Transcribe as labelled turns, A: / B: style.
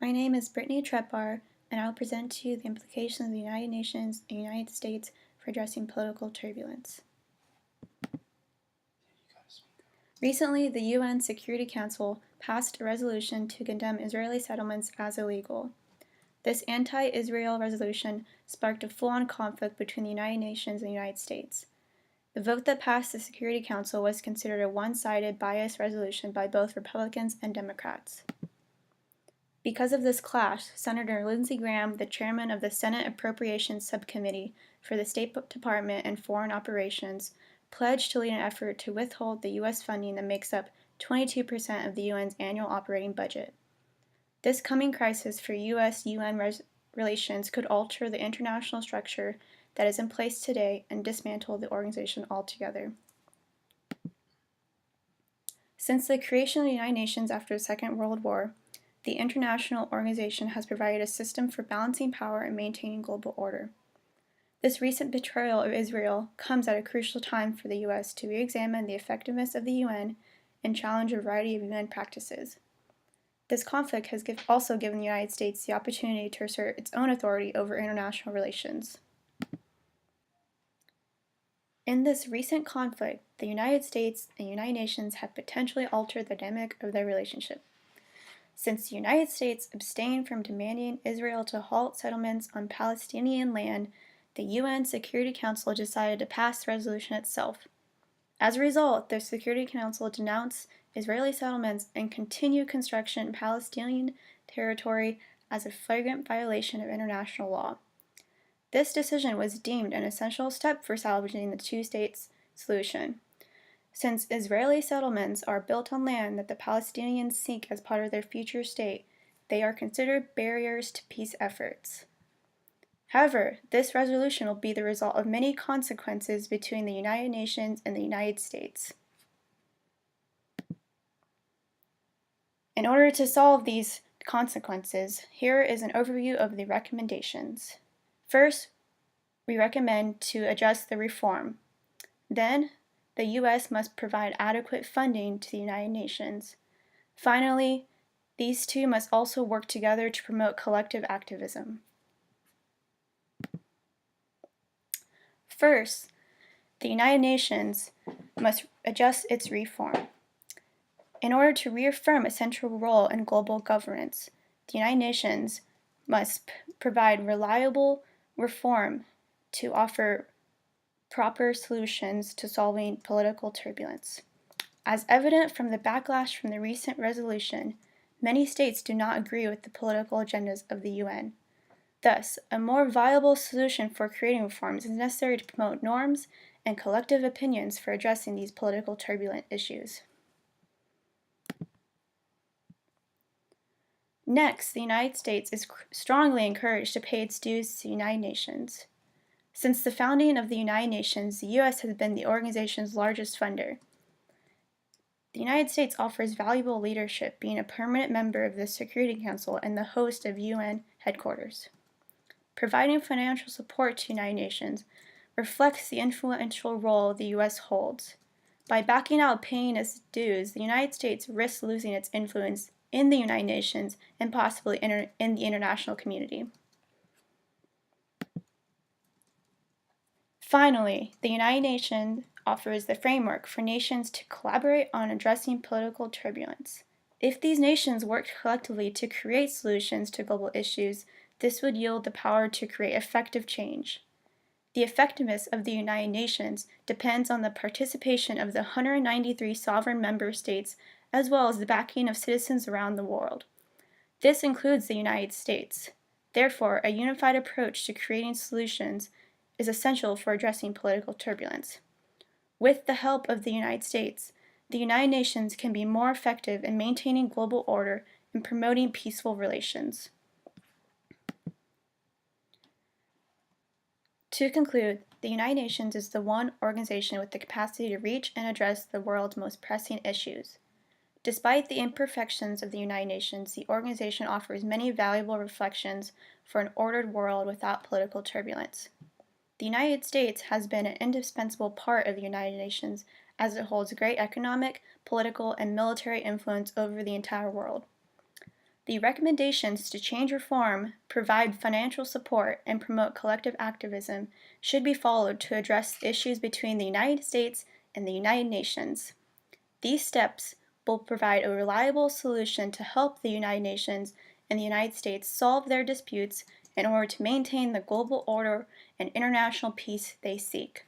A: My name is Brittany Trepar, and I will present to you the implications of the United Nations and United States for addressing political turbulence. Recently, the UN Security Council passed a resolution to condemn Israeli settlements as illegal. This anti-Israel resolution sparked a full-on conflict between the United Nations and the United States. The vote that passed the Security Council was considered a one-sided, biased resolution by both Republicans and Democrats. Because of this clash, Senator Lindsey Graham, the chairman of the Senate Appropriations Subcommittee for the State Department and Foreign Operations, pledged to lead an effort to withhold the U.S. funding that makes up 22% of the UN's annual operating budget. This coming crisis for U.S.-UN relations could alter the international structure that is in place today and dismantle the organization altogether. Since the creation of the United Nations after the Second World War, the international organization has provided a system for balancing power and maintaining global order. This recent betrayal of Israel comes at a crucial time for the U.S. to re-examine the effectiveness of the UN and challenge a variety of UN practices. This conflict has also given the United States the opportunity to assert its own authority over international relations. In this recent conflict, the United States and United Nations have potentially altered the dynamic of their relationship. Since the United States abstained from demanding Israel to halt settlements on Palestinian land, the UN Security Council decided to pass the resolution itself. As a result, the Security Council denounced Israeli settlements and continued construction in Palestinian territory as a flagrant violation of international law. This decision was deemed an essential step for salvaging the two-state solution. Since Israeli settlements are built on land that the Palestinians seek as part of their future state, they are considered barriers to peace efforts. However, this resolution will be the result of many consequences between the United Nations and the United States. In order to solve these consequences, here is an overview of the recommendations. First, we recommend to adjust the reform. Then, the U.S. must provide adequate funding to the United Nations. Finally, these two must also work together to promote collective activism. First, the United Nations must adjust its reform. In order to reaffirm a central role in global governance, the United Nations must provide reliable reform to offer proper solutions to solving political turbulence. As evident from the backlash from the recent resolution, many states do not agree with the political agendas of the UN. Thus, a more viable solution for creating reforms is necessary to promote norms and collective opinions for addressing these political turbulent issues. Next, the United States is strongly encouraged to pay its dues to the United Nations. Since the founding of the United Nations, the U.S. has been the organization's largest funder. The United States offers valuable leadership, being a permanent member of the Security Council and the host of UN headquarters. Providing financial support to the United Nations reflects the influential role the U.S. holds. By backing out paying its dues, the United States risks losing its influence in the United Nations and possibly in the international community. Finally, the United Nations offers the framework for nations to collaborate on addressing political turbulence. If these nations worked collectively to create solutions to global issues, this would yield the power to create effective change. The effectiveness of the United Nations depends on the participation of the 193 sovereign member states, as well as the backing of citizens around the world. This includes the United States. Therefore, a unified approach to creating solutions is essential for addressing political turbulence. With the help of the United States, the United Nations can be more effective in maintaining global order and promoting peaceful relations. To conclude, the United Nations is the one organization with the capacity to reach and address the world's most pressing issues. Despite the imperfections of the United Nations, the organization offers many valuable reflections for an ordered world without political turbulence. The United States has been an indispensable part of the United Nations as it holds great economic, political, and military influence over the entire world. The recommendations to change reform, provide financial support, and promote collective activism should be followed to address issues between the United States and the United Nations. These steps will provide a reliable solution to help the United Nations and the United States solve their disputes in order to maintain the global order and international peace they seek.